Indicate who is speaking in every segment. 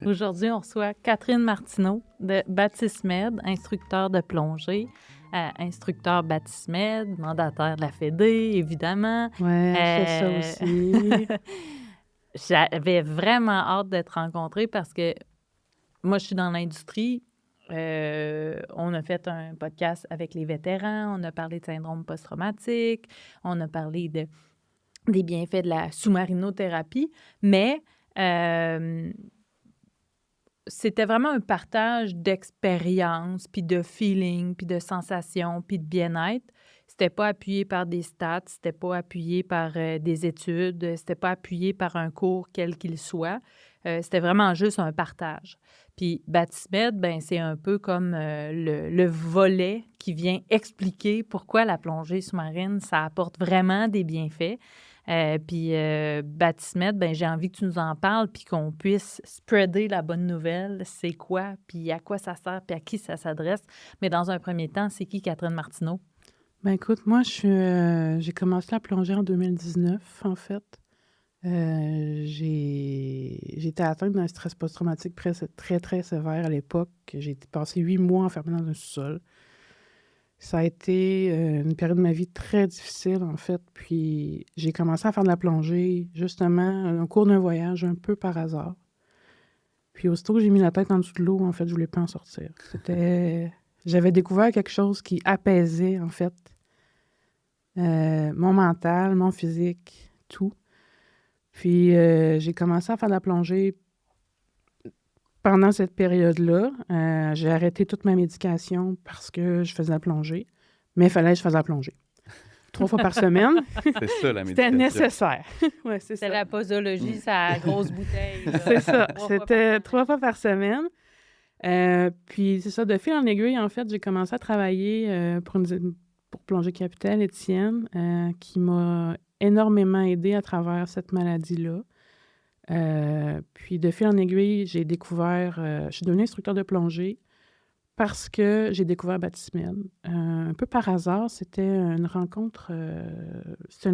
Speaker 1: Aujourd'hui, on reçoit Catherine Martineau de Baptismed, instructeur de plongée, instructeur Baptismed, mandataire de la Fédé, évidemment.
Speaker 2: Ouais, je fais ça
Speaker 1: Euh,
Speaker 2: aussi.
Speaker 1: J'avais vraiment hâte de te rencontrer parce que moi, je suis dans l'industrie. On a fait un podcast avec les vétérans, on a parlé de syndrome post-traumatique, on a parlé des bienfaits de la sous-marinothérapie, mais c'était vraiment un partage d'expérience, puis de feeling, puis de sensations, puis de bien-être. C'était pas appuyé par des stats, c'était pas appuyé par des études, c'était pas appuyé par un cours quel qu'il soit. C'était vraiment juste un partage. Puis Baptismed, ben c'est un peu comme le volet qui vient expliquer pourquoi la plongée sous-marine, ça apporte vraiment des bienfaits. Baptismed, ben j'ai envie que tu nous en parles puis qu'on puisse spreader la bonne nouvelle. C'est quoi, puis à quoi ça sert, puis à qui ça s'adresse. Mais dans un premier temps, c'est qui Catherine Martineau?
Speaker 2: Ben écoute, moi, j'ai commencé à plonger en 2019, en fait. J'étais atteinte d'un stress post-traumatique très, très sévère à l'époque. J'ai passé 8 mois enfermée dans un sous-sol. Ça a été une période de ma vie très difficile, en fait. Puis j'ai commencé à faire de la plongée, justement, au cours d'un voyage, un peu par hasard. Puis aussitôt que j'ai mis la tête en dessous de l'eau, en fait, je voulais pas en sortir. J'avais découvert quelque chose qui apaisait, en fait, mon mental, mon physique, tout. Puis j'ai commencé à faire de la plongée pendant cette période-là. J'ai arrêté toute ma médication parce que je faisais de la plongée. Mais il fallait que je fasse de la plongée. 3 fois par semaine.
Speaker 3: C'est ça, la
Speaker 2: C'était
Speaker 3: médication.
Speaker 2: nécessaire. Ouais, c'est
Speaker 1: C'est
Speaker 2: ça.
Speaker 1: la posologie, sa grosse bouteille. Là.
Speaker 2: C'est ça.
Speaker 1: 3 fois par
Speaker 2: C'était
Speaker 1: semaine.
Speaker 2: 3 fois par semaine. Puis c'est ça, de fil en aiguille, en fait, j'ai commencé à travailler pour Plongée Capitale, Étienne, qui m'a énormément aidée à travers cette maladie-là. Puis de fil en aiguille, j'ai découvert... je suis devenue instructeur de plongée parce que j'ai découvert Baptismed. Un peu par hasard, c'était une rencontre... c'était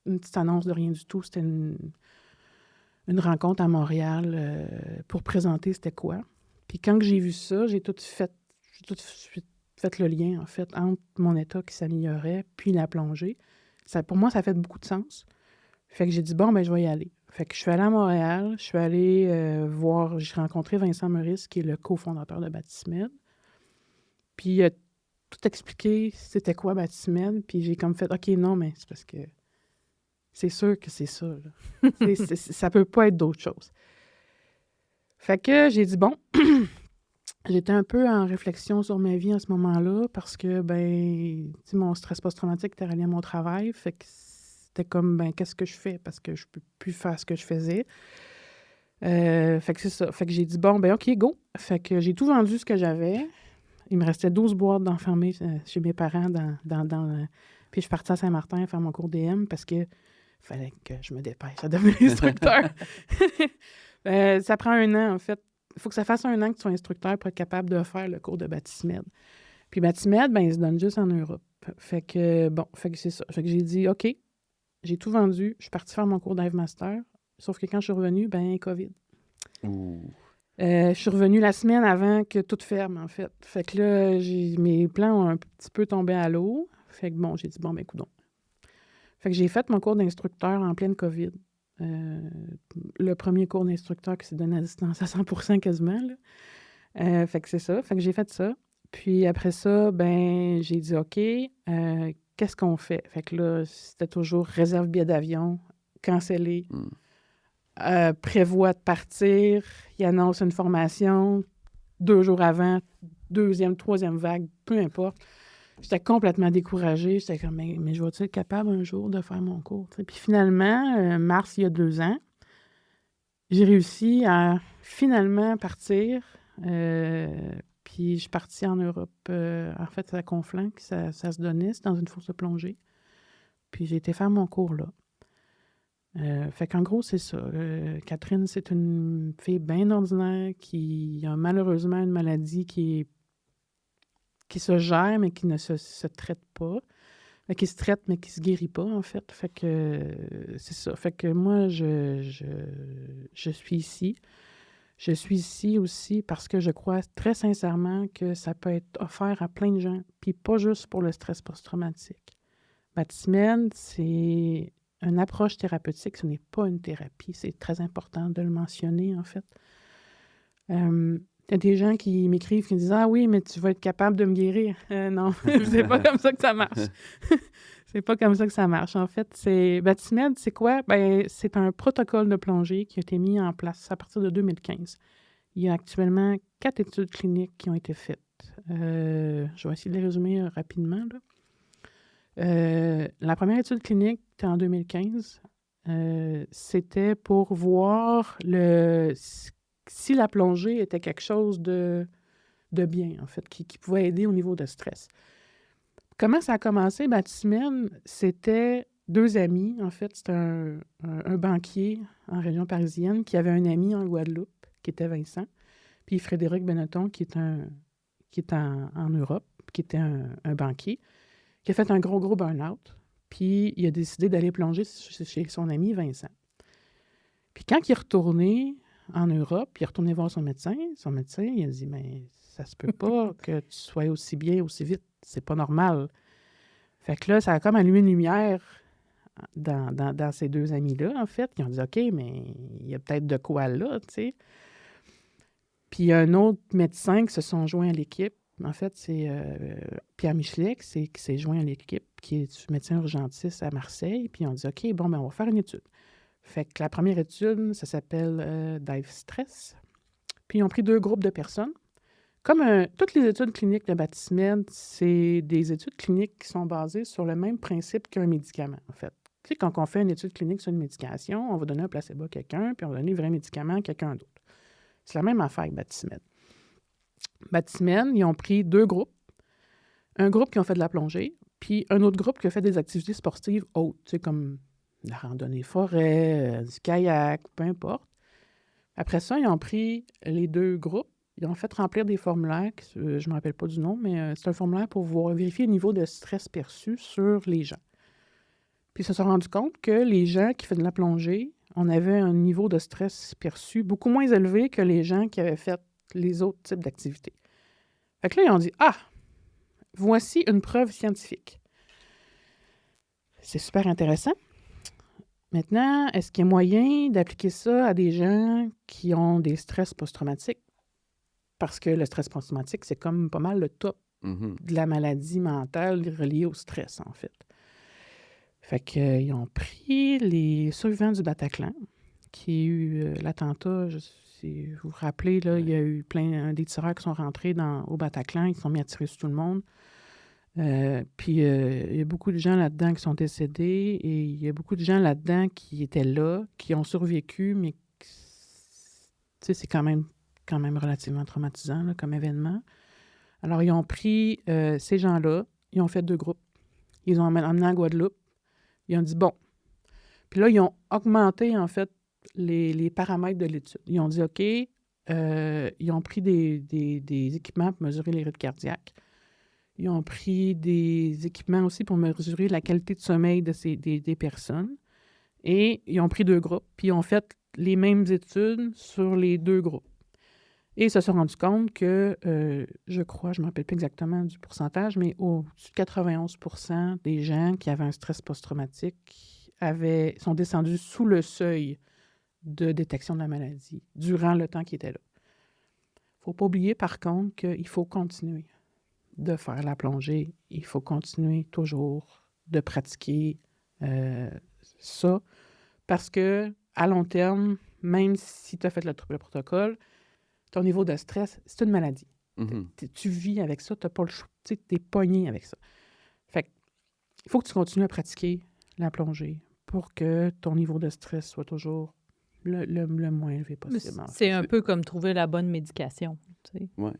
Speaker 2: une petite annonce de rien du tout. C'était une rencontre à Montréal pour présenter c'était quoi. Puis quand j'ai vu ça, j'ai tout de suite fait le lien, en fait, entre mon état qui s'améliorait puis la plongée. Pour moi, ça a fait beaucoup de sens. Fait que j'ai dit, bon, ben je vais y aller. Fait que je suis allée à Montréal, je suis allée voir, j'ai rencontré Vincent Meurice, qui est le cofondateur de Baptismed. Puis il a tout expliqué c'était quoi Baptismed, puis j'ai comme fait, OK, non, mais c'est parce que c'est sûr que c'est ça, là. Ça peut pas être d'autre chose. Fait que j'ai dit, bon, j'étais un peu en réflexion sur ma vie à ce moment-là parce que, ben, tu sais, mon stress post-traumatique était relié à mon travail. Fait que c'était comme, ben, qu'est-ce que je fais? Parce que je peux plus faire ce que je faisais. Fait que c'est ça. Fait que j'ai dit, bon, ben, OK, go. Fait que j'ai tout vendu ce que j'avais. Il me restait 12 boîtes d'enfermés chez mes parents puis je suis partie à Saint-Martin faire mon cours DM parce que fallait que je me dépêche à devenir instructeur. Ça prend 1 an, en fait. Il faut que ça fasse 1 an que tu sois instructeur pour être capable de faire le cours de Baptismed. Puis Baptismed, ben, il se donne juste en Europe. Fait que, bon, fait que c'est ça. Fait que j'ai dit, OK, j'ai tout vendu. Je suis partie faire mon cours Dive Master. Sauf que quand je suis revenue, ben, COVID.
Speaker 3: Ouh.
Speaker 2: Je suis revenue la semaine avant que tout ferme, en fait. Fait que là, mes plans ont un petit peu tombé à l'eau. Fait que bon, j'ai dit, bon, ben, coudonc. Fait que j'ai fait mon cours d'instructeur en pleine COVID. Le premier cours d'instructeur qui s'est donné à distance à 100% quasiment, là. Fait que c'est ça. Fait que j'ai fait ça. Puis après ça, ben j'ai dit, OK, qu'est-ce qu'on fait? Fait que là, c'était toujours réserve billet d'avion, cancellé, prévoit de partir, il annonce une formation 2 jours avant, deuxième, troisième vague, peu importe. J'étais complètement découragée. J'étais comme, mais je vais-tu être capable un jour de faire mon cours? T'sais? Puis finalement, mars, il y a 2 ans, j'ai réussi à finalement partir. Puis je suis partie en Europe. En fait, c'est à Conflans que ça se donnait. C'est dans une fosse de plongée. Puis j'ai été faire mon cours là. Fait qu'en gros, c'est ça. Catherine, c'est une fille bien ordinaire qui a malheureusement une maladie qui se gère, mais qui ne se traite pas. Qui se traite, mais qui se guérit pas, en fait. Fait que c'est ça. Fait que moi, je suis ici. Je suis ici aussi parce que je crois très sincèrement que ça peut être offert à plein de gens, puis pas juste pour le stress post-traumatique. Batimène, c'est une approche thérapeutique, ce n'est pas une thérapie. C'est très important de le mentionner, en fait. Il y a des gens qui m'écrivent, qui me disent « Ah oui, mais tu vas être capable de me guérir. » Non, c'est pas comme ça que ça marche. C'est pas comme ça que ça marche. En fait, Batimède, c'est quoi? Ben, c'est un protocole de plongée qui a été mis en place à partir de 2015. Il y a actuellement 4 études cliniques qui ont été faites. Je vais essayer de les résumer rapidement, là. La première étude clinique était en 2015. C'était pour voir si la plongée était quelque chose de bien, en fait, qui pouvait aider au niveau de stress. Comment ça a commencé? Batimène, c'était 2 amis, en fait. C'était un banquier en région parisienne qui avait un ami en Guadeloupe, qui était Vincent, puis Frédéric Benetton, qui est en Europe, qui était un banquier, qui a fait un gros burn-out, puis il a décidé d'aller plonger chez son ami Vincent. Puis quand il est retourné en Europe, il est retourné voir son médecin, il a dit « Mais ça se peut pas que tu sois aussi bien, aussi vite. C'est pas normal. » Fait que là, ça a comme allumé une lumière dans ces 2 amis-là, en fait. Ils ont dit « OK, mais il y a peut-être de quoi là, tu sais. » Puis il y a un autre médecin qui se sont joints à l'équipe. En fait, c'est Pierre Michelet qui s'est joint à l'équipe, qui est médecin urgentiste à Marseille. Puis on dit « OK, bon, ben on va faire une étude. » Fait que la première étude, ça s'appelle Dive Stress. Puis ils ont pris 2 groupes de personnes. Comme toutes les études cliniques de Batimède, c'est des études cliniques qui sont basées sur le même principe qu'un médicament, en fait. Tu sais, quand on fait une étude clinique sur une médication, on va donner un placebo à quelqu'un, puis on va donner un vrai médicament à quelqu'un d'autre. C'est la même affaire avec Batimède. Batimède, ils ont pris 2 groupes. Un groupe qui ont fait de la plongée, puis un autre groupe qui a fait des activités sportives autres, tu sais, comme la randonnée forêt, du kayak, peu importe. Après ça, ils ont pris les 2 groupes. Ils ont fait remplir des formulaires, je ne me rappelle pas du nom, mais c'est un formulaire pour vérifier le niveau de stress perçu sur les gens. Puis ils se sont rendus compte que les gens qui faisaient de la plongée, on avait un niveau de stress perçu beaucoup moins élevé que les gens qui avaient fait les autres types d'activités. Fait que là, ils ont dit « Ah, voici une preuve scientifique. » C'est super intéressant. Maintenant, est-ce qu'il y a moyen d'appliquer ça à des gens qui ont des stress post-traumatiques? Parce que le stress post-traumatique, c'est comme pas mal le top de la maladie mentale reliée au stress, en fait. Fait qu'ils ont pris les survivants du Bataclan, qui a eu l'attentat, si vous vous rappelez, là, il y a eu plein des tireurs qui sont rentrés au Bataclan, ils se sont mis à tirer sur tout le monde. Puis il y a beaucoup de gens là-dedans qui sont décédés et il y a beaucoup de gens là-dedans qui étaient là, qui ont survécu, mais c'est quand même relativement traumatisant là, comme événement. Alors, ils ont pris ces gens-là, ils ont fait 2 groupes. Ils ont emmené en Guadeloupe. Ils ont dit, bon. Puis là, ils ont augmenté, en fait, les paramètres de l'étude. Ils ont dit, OK, ils ont pris des équipements pour mesurer les rythmes cardiaques. Ils ont pris des équipements aussi pour mesurer la qualité de sommeil des personnes. Et ils ont pris 2 groupes, puis ils ont fait les mêmes études sur les 2 groupes. Et ils se sont rendus compte que, je crois, je ne me rappelle plus exactement du pourcentage, mais au-dessus de 91% des gens qui avaient un stress post-traumatique sont descendus sous le seuil de détection de la maladie durant le temps qu'ils étaient là. Il ne faut pas oublier, par contre, qu'il faut continuer de faire la plongée. Il faut continuer toujours de pratiquer ça parce que à long terme, même si tu as fait le protocole, ton niveau de stress, c'est une maladie. Tu vis avec ça, tu n'as pas le choix. Tu es pogné avec ça. Fait que, il faut que tu continues à pratiquer la plongée pour que ton niveau de stress soit toujours le moins élevé possible.
Speaker 1: C'est un peu comme trouver la bonne médication.
Speaker 3: Oui.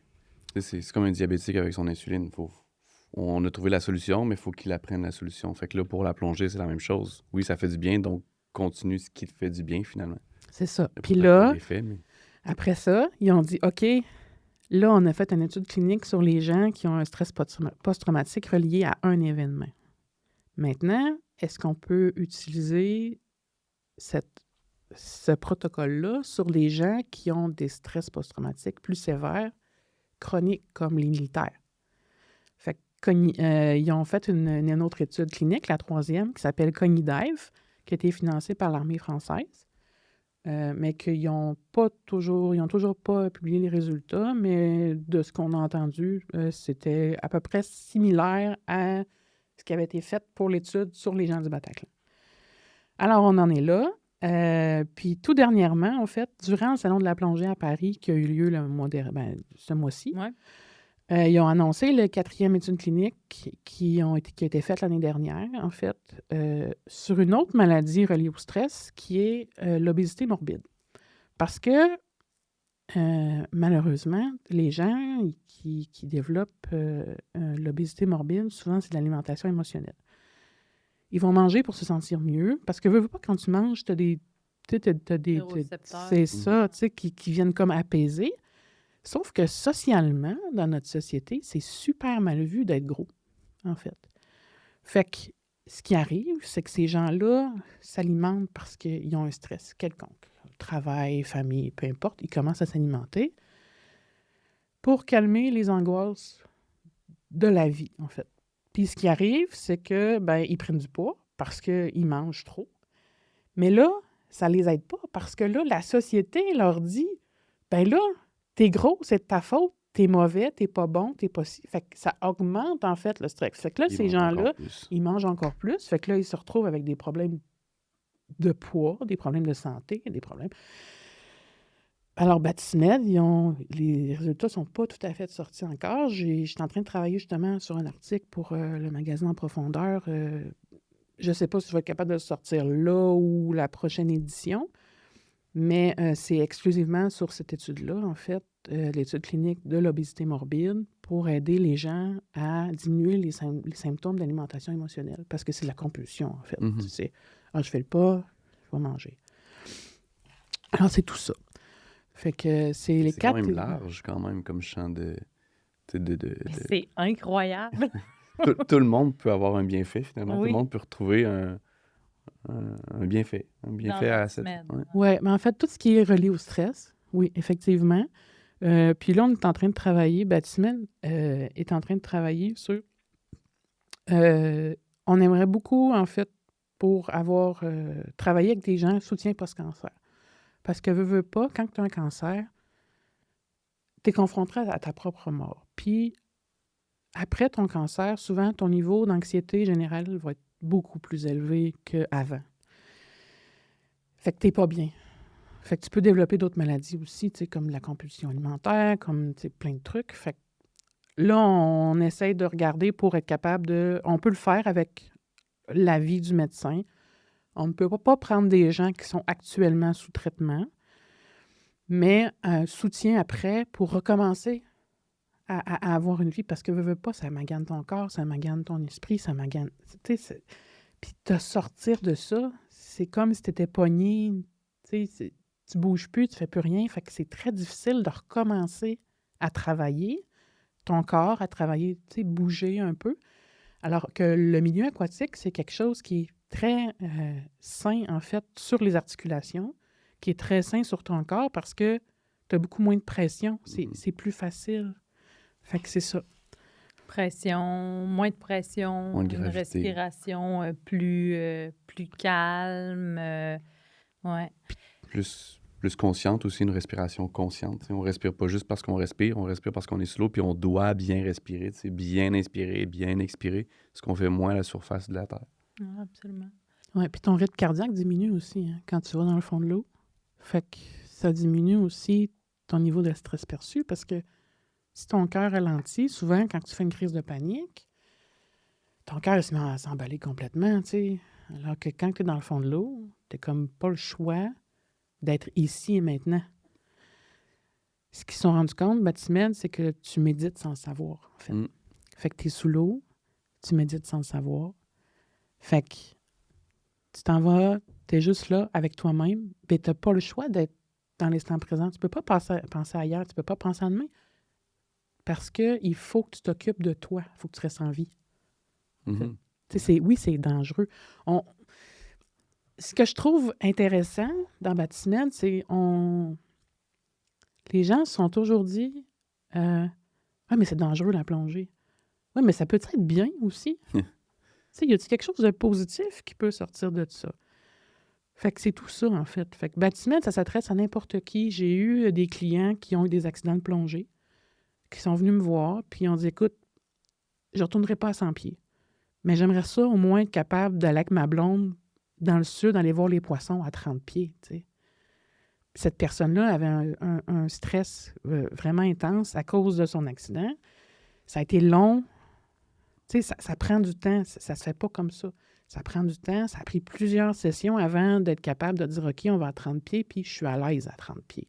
Speaker 3: C'est comme un diabétique avec son insuline. On a trouvé la solution, mais il faut qu'il apprenne la solution. Fait que là, pour la plongée, c'est la même chose. Oui, ça fait du bien, donc continue ce qui te fait du bien, finalement.
Speaker 2: C'est ça. Puis là,
Speaker 3: effets, mais...
Speaker 2: après ça, ils ont dit, OK, là, on a fait une étude clinique sur les gens qui ont un stress post-traumatique relié à un événement. Maintenant, est-ce qu'on peut utiliser cette ce protocole-là sur les gens qui ont des stress post-traumatiques plus sévères, chroniques, comme les militaires. Fait ils ont fait une autre étude clinique, la 3e, qui s'appelle CogniDive, qui a été financée par l'armée française, mais qu'ils n'ont toujours pas publié les résultats, mais de ce qu'on a entendu, c'était à peu près similaire à ce qui avait été fait pour l'étude sur les gens du Bataclan. Alors, on en est là. Puis tout dernièrement, en fait, durant le Salon de la plongée à Paris, qui a eu lieu ce mois-ci,
Speaker 1: Ouais.
Speaker 2: ils ont annoncé le 4e étude clinique qui a été faite l'année dernière, en fait, sur une autre maladie reliée au stress, qui est l'obésité morbide. Parce que, malheureusement, les gens qui développent l'obésité morbide, souvent, c'est de l'alimentation émotionnelle. Ils vont manger pour se sentir mieux, parce que veux pas, quand tu manges, tu as des...
Speaker 1: Neurorécepteurs.
Speaker 2: C'est ça, tu sais, qui viennent comme apaiser. Sauf que socialement, dans notre société, c'est super mal vu d'être gros, en fait. Fait que ce qui arrive, c'est que ces gens-là s'alimentent parce qu'ils ont un stress quelconque. Travail, famille, peu importe, ils commencent à s'alimenter pour calmer les angoisses de la vie, en fait. Puis ce qui arrive, c'est que ils prennent du poids parce qu'ils mangent trop. Mais là, ça les aide pas parce que là, la société leur dit là, t'es gros, c'est de ta faute, t'es mauvais, t'es pas bon, t'es pas si. Fait que ça augmente en fait le stress. Fait que là, ces gens-là, ils mangent encore plus. Fait que là, ils se retrouvent avec des problèmes de poids, des problèmes de santé, des problèmes. Alors, Batimed, les résultats ne sont pas tout à fait sortis encore. Je suis en train de travailler justement sur un article pour le magazine En Profondeur. Je ne sais pas si je vais être capable de le sortir là ou la prochaine édition, mais c'est exclusivement sur cette étude-là, en fait, l'étude clinique de l'obésité morbide pour aider les gens à diminuer les symptômes d'alimentation émotionnelle, parce que c'est la compulsion, en fait.
Speaker 3: Mm-hmm.
Speaker 2: C'est « Ah, je fais le pas, je vais manger ». Alors, c'est tout ça. Fait que c'est les quatre...
Speaker 3: C'est quand même large, quand même, comme champ de...
Speaker 1: C'est incroyable!
Speaker 3: Tout le monde peut avoir un bienfait, finalement.
Speaker 1: Oui.
Speaker 3: Tout le monde peut retrouver un bienfait. Un bienfait à cette...
Speaker 2: Oui, mais en fait, tout ce qui est relié au stress, oui, effectivement. Puis là, on est en train de travailler, Batimed est en train de travailler sur... on aimerait beaucoup, en fait, pour avoir travaillé avec des gens soutien post-cancer. Parce que veux pas, quand tu as un cancer, tu es confronté à ta propre mort. Puis, après ton cancer, souvent, ton niveau d'anxiété générale va être beaucoup plus élevé qu'avant. Fait que tu n'es pas bien. Fait que tu peux développer d'autres maladies aussi, tu sais, comme la compulsion alimentaire, comme, tu sais, plein de trucs. Fait que là, on essaye de regarder pour être capable de... On peut le faire avec l'avis du médecin. On ne peut pas prendre des gens qui sont actuellement sous traitement, mais un soutien après pour recommencer à avoir une vie, parce que veux pas, ça magane ton corps, ça magane ton esprit, ça magane... Tu sais, puis te sortir de ça, c'est comme si tu étais pogné, tu sais, tu bouges plus, tu fais plus rien, fait que c'est très difficile de recommencer à travailler ton corps, à travailler, tu sais, bouger un peu. Alors que le milieu aquatique, c'est quelque chose qui est très sain, en fait, sur les articulations, qui est très sain sur ton corps parce que tu as beaucoup moins de pression. C'est plus facile. Fait que c'est ça.
Speaker 1: Moins de pression,
Speaker 3: Moins de
Speaker 1: une
Speaker 3: gravité.
Speaker 1: respiration plus calme. Ouais.
Speaker 3: Plus consciente aussi, une respiration consciente. T'sais, on respire pas juste parce qu'on respire parce qu'on est sous l'eau, puis on doit bien respirer, bien inspirer, bien expirer, ce qu'on fait moins à la surface de la Terre.
Speaker 1: Ah, absolument.
Speaker 2: Oui, puis ton rythme cardiaque diminue aussi quand tu vas dans le fond de l'eau. Fait que ça diminue aussi ton niveau de stress perçu, parce que si ton cœur ralentit, souvent, quand tu fais une crise de panique, ton cœur se met à s'emballer complètement, tu sais. Alors que quand tu es dans le fond de l'eau, tu n'as comme pas le choix d'être ici et maintenant. Ce qu'ils se sont rendus compte, Batimed, c'est que tu médites sans le savoir, en fait. Fait que tu es sous l'eau, tu médites sans le savoir. Fait que tu t'en vas, tu es juste là avec toi-même, mais tu n'as pas le choix d'être dans l'instant présent. Tu peux pas penser ailleurs, tu peux pas penser à demain. Parce qu'il faut que tu t'occupes de toi. Il faut que tu restes en vie.
Speaker 3: Mm-hmm.
Speaker 2: Oui, c'est dangereux. ce que je trouve intéressant dans Batimed, c'est les gens se sont toujours dit ah, mais c'est dangereux la plongée. Oui, mais ça peut être bien aussi. Tu sais, y a-t-il quelque chose de positif qui peut sortir de ça? Fait que c'est tout ça, en fait. Fait que Batimed, ça s'adresse à n'importe qui. J'ai eu des clients qui ont eu des accidents de plongée, qui sont venus me voir, puis ils ont dit, écoute, je ne retournerai pas à 100 pieds. Mais j'aimerais ça au moins être capable d'aller avec ma blonde dans le sud, aller voir les poissons à 30 pieds, tu sais. Cette personne-là avait un stress vraiment intense à cause de son accident. Ça a été long. Tu sais, ça prend du temps. Ça se fait pas comme ça. Ça prend du temps. Ça a pris plusieurs sessions avant d'être capable de dire, OK, on va à 30 pieds, puis je suis à l'aise à 30 pieds.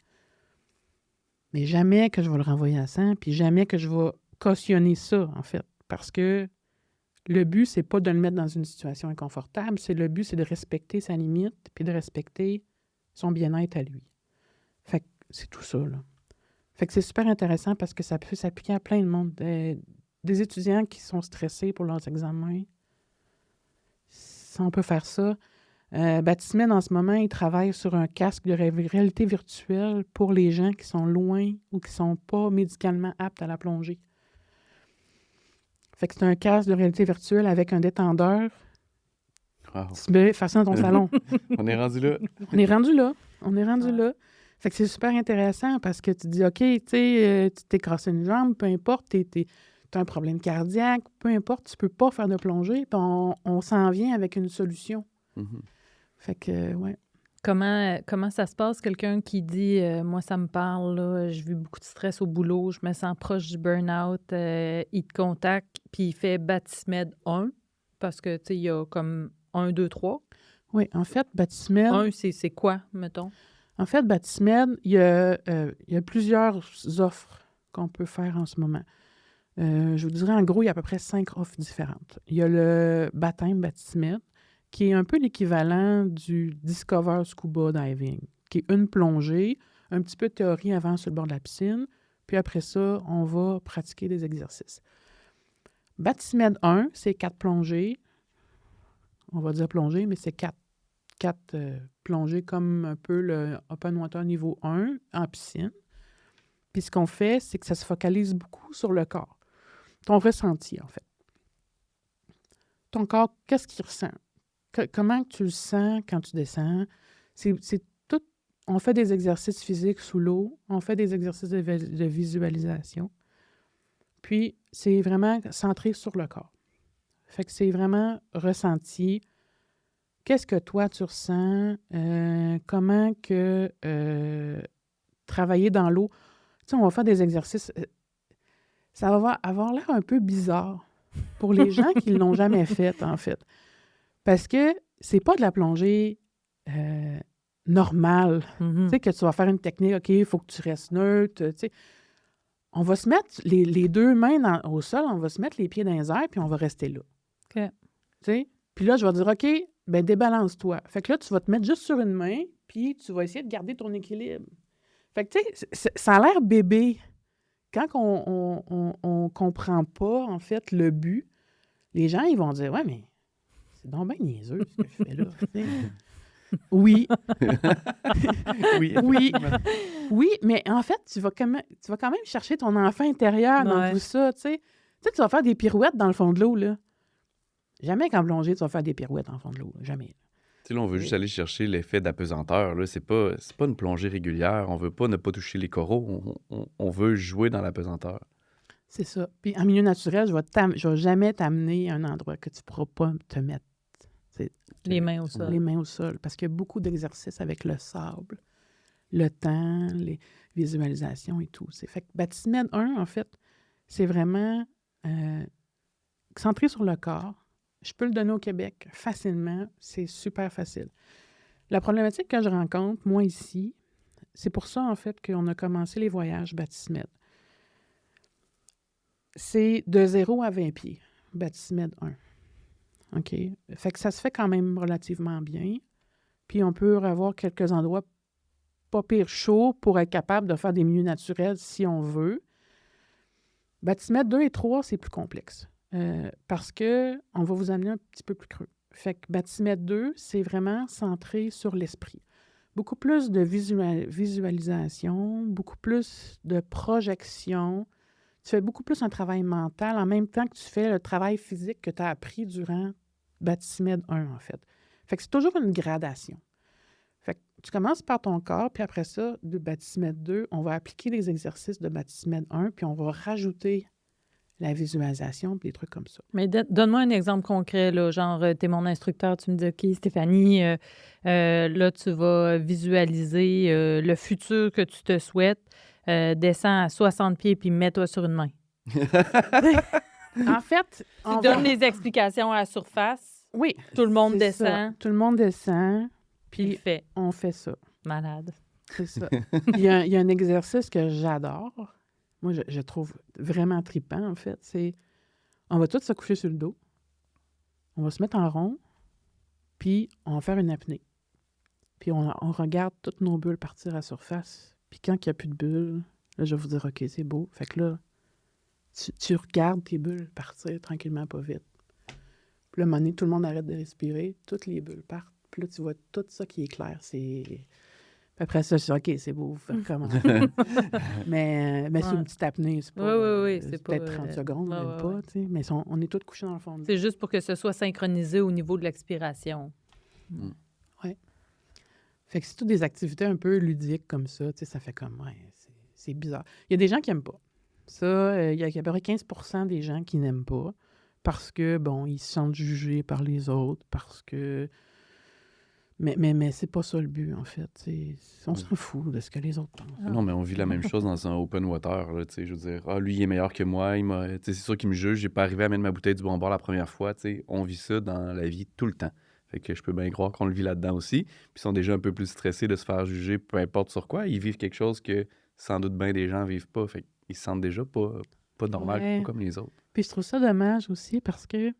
Speaker 2: Mais jamais que je vais le renvoyer à 100, puis jamais que je vais cautionner ça, en fait. Parce que le but, c'est pas de le mettre dans une situation inconfortable. Le but, c'est de respecter sa limite, puis de respecter son bien-être à lui. Fait que c'est tout ça, là. Fait que c'est super intéressant parce que ça peut s'appliquer à plein de monde. Des étudiants qui sont stressés pour leurs examens. Si on peut faire ça. Batimed, en ce moment, il travaille sur un casque de réalité virtuelle pour les gens qui sont loin ou qui ne sont pas médicalement aptes à la plongée. Fait que c'est un casque de réalité virtuelle avec un détendeur.
Speaker 3: Wow.
Speaker 2: Tu peux faire ça dans ton salon.
Speaker 3: On est rendu là.
Speaker 2: On est rendu là. Fait que c'est super intéressant parce que tu dis, OK, tu sais, tu t'es cassé une jambe, peu importe, tu as un problème cardiaque, peu importe, tu peux pas faire de plongée, puis on s'en vient avec une solution.
Speaker 3: Mm-hmm.
Speaker 2: Fait que, ouais.
Speaker 1: Comment ça se passe, quelqu'un qui dit moi, ça me parle, là, j'ai vu beaucoup de stress au boulot, je me sens proche du burn-out, il te contacte, puis il fait Batimed 1, parce que, tu sais, il y a comme 1, 2, 3.
Speaker 2: Oui, en fait, Batimed...
Speaker 1: 1, c'est quoi, mettons?
Speaker 2: En fait, Batimed, il y a plusieurs offres qu'on peut faire en ce moment. Je vous dirais, en gros, il y a à peu près 5 offres différentes. Il y a le baptême Batimed, qui est un peu l'équivalent du Discover Scuba Diving, qui est une plongée, un petit peu de théorie avant sur le bord de la piscine, puis après ça, on va pratiquer des exercices. Batimed 1, c'est 4 plongées. On va dire plongée, mais c'est 4 plongées comme un peu le Open Water niveau 1 en piscine. Puis ce qu'on fait, c'est que ça se focalise beaucoup sur le corps. Ton ressenti, en fait. Ton corps, qu'est-ce qu'il ressent? Comment tu le sens quand tu descends? C'est tout. On fait des exercices physiques sous l'eau. On fait des exercices de visualisation. Puis, c'est vraiment centré sur le corps. Fait que c'est vraiment ressenti. Qu'est-ce que toi, tu ressens? Comment que travailler dans l'eau? Tu sais, on va faire des exercices. Ça va avoir l'air un peu bizarre pour les gens qui ne l'ont jamais fait, en fait. Parce que c'est pas de la plongée normale.
Speaker 1: Mm-hmm.
Speaker 2: Tu sais, que tu vas faire une technique, OK, il faut que tu restes neutre, tu sais. On va se mettre les deux mains au sol, on va se mettre les pieds dans les airs, puis on va rester là.
Speaker 1: OK.
Speaker 2: Tu sais? Puis là, je vais dire, OK, ben débalance-toi. Fait que là, tu vas te mettre juste sur une main, puis tu vas essayer de garder ton équilibre. Fait que, tu sais, ça a l'air bébé. Quand on comprend pas, en fait, le but, les gens, ils vont dire, ouais, mais c'est donc bien niaiseux, ce que je fais là. Oui. Oui, mais en fait, tu vas quand même chercher ton enfant intérieur dans tout ça, tu sais. Tu sais, tu vas faire des pirouettes dans le fond de l'eau, là. Jamais qu'en plongée, tu vas faire des pirouettes dans le fond de l'eau. Jamais.
Speaker 3: Tu sais, là, on veut juste aller chercher l'effet d'apesanteur. Là, c'est pas une plongée régulière. On veut pas ne pas toucher les coraux. On veut jouer dans l'apesanteur.
Speaker 2: C'est ça. Puis en milieu naturel, je vais jamais t'amener à un endroit que tu ne pourras pas te mettre.
Speaker 1: Les mains au sol.
Speaker 2: Les mains au sol. Parce qu'il y a beaucoup d'exercices avec le sable, le temps, les visualisations et tout. Fait que Batimed 1, en fait, c'est vraiment centré sur le corps. Je peux le donner au Québec facilement. C'est super facile. La problématique que je rencontre, moi, ici, c'est pour ça, en fait, qu'on a commencé les voyages Batimed. C'est de 0 à 20 pieds, Batimed 1. OK? Fait que ça se fait quand même relativement bien. Puis on peut avoir quelques endroits pas pire chauds pour être capable de faire des milieux naturels si on veut. Batimed 2 et 3, c'est plus complexe. Parce qu'on va vous amener un petit peu plus creux. Fait que Bâtimètre 2, c'est vraiment centré sur l'esprit. Beaucoup plus de visualisation, beaucoup plus de projection. Tu fais beaucoup plus un travail mental en même temps que tu fais le travail physique que tu as appris durant Bâtimètre 1, en fait. Fait que c'est toujours une gradation. Fait que tu commences par ton corps, puis après ça, de Bâtimètre 2, on va appliquer les exercices de Bâtimètre 1, puis on va rajouter la visualisation, puis des trucs comme ça.
Speaker 1: Mais donne-moi un exemple concret, là, genre, tu es mon instructeur, tu me dis, OK, Stéphanie, là, tu vas visualiser le futur que tu te souhaites, descends à 60 pieds puis mets-toi sur une main.
Speaker 2: En fait,
Speaker 1: Tu donnes les explications à la surface,
Speaker 2: oui,
Speaker 1: tout le monde
Speaker 2: c'est ça.
Speaker 1: descend,
Speaker 2: Tout le monde descend,
Speaker 1: puis il
Speaker 2: puis
Speaker 1: fait.
Speaker 2: on fait ça.
Speaker 1: Malade.
Speaker 2: C'est ça. Il y a un exercice que j'adore. Moi, je trouve vraiment trippant, en fait. C'est, on va tous se coucher sur le dos. On va se mettre en rond, puis on va faire une apnée. Puis on regarde toutes nos bulles partir à la surface. Puis quand il n'y a plus de bulles, là, je vais vous dire, OK, c'est beau. Fait que là, tu regardes tes bulles partir tranquillement, pas vite. Puis là, à un moment donné, tout le monde arrête de respirer. Toutes les bulles partent. Puis là, tu vois tout ça qui est clair. Puis après ça, je dis, OK, c'est beau, vous recommencer. mais c'est une petite apnée. C'est pas,
Speaker 1: Oui,
Speaker 2: c'est
Speaker 1: c'est
Speaker 2: peut-être
Speaker 1: pas,
Speaker 2: 30 secondes,
Speaker 1: ouais,
Speaker 2: même
Speaker 1: ouais,
Speaker 2: pas.
Speaker 1: ouais.
Speaker 2: Tu sais, mais on est tous couchés dans le fond.
Speaker 1: C'est juste pour que ce soit synchronisé au niveau de l'expiration.
Speaker 2: Fait que c'est toutes des activités un peu ludiques comme ça. Tu sais, ça fait comme, ouais, c'est bizarre. Il y a des gens qui n'aiment pas. Ça, il y a à peu près 15% des gens qui n'aiment pas parce que, bon, ils se sentent jugés par les autres, parce que... Mais c'est pas ça le but, en fait. On s'en fout de ce que les autres pensent.
Speaker 3: Non, mais on vit la même chose dans un open water. Là, tu sais, je veux dire, lui, il est meilleur que moi. Tu sais, c'est sûr qu'il me juge. J'ai pas arrivé à mettre ma bouteille du bon bord la première fois. Tu sais, on vit ça dans la vie tout le temps. Fait que je peux bien croire qu'on le vit là-dedans aussi. Puis ils sont déjà un peu plus stressés de se faire juger, peu importe sur quoi. Ils vivent quelque chose que sans doute bien des gens vivent pas. Fait qu'ils se sentent déjà pas normal,
Speaker 2: Ouais.
Speaker 3: pas comme les autres.
Speaker 2: Puis je trouve ça dommage aussi parce que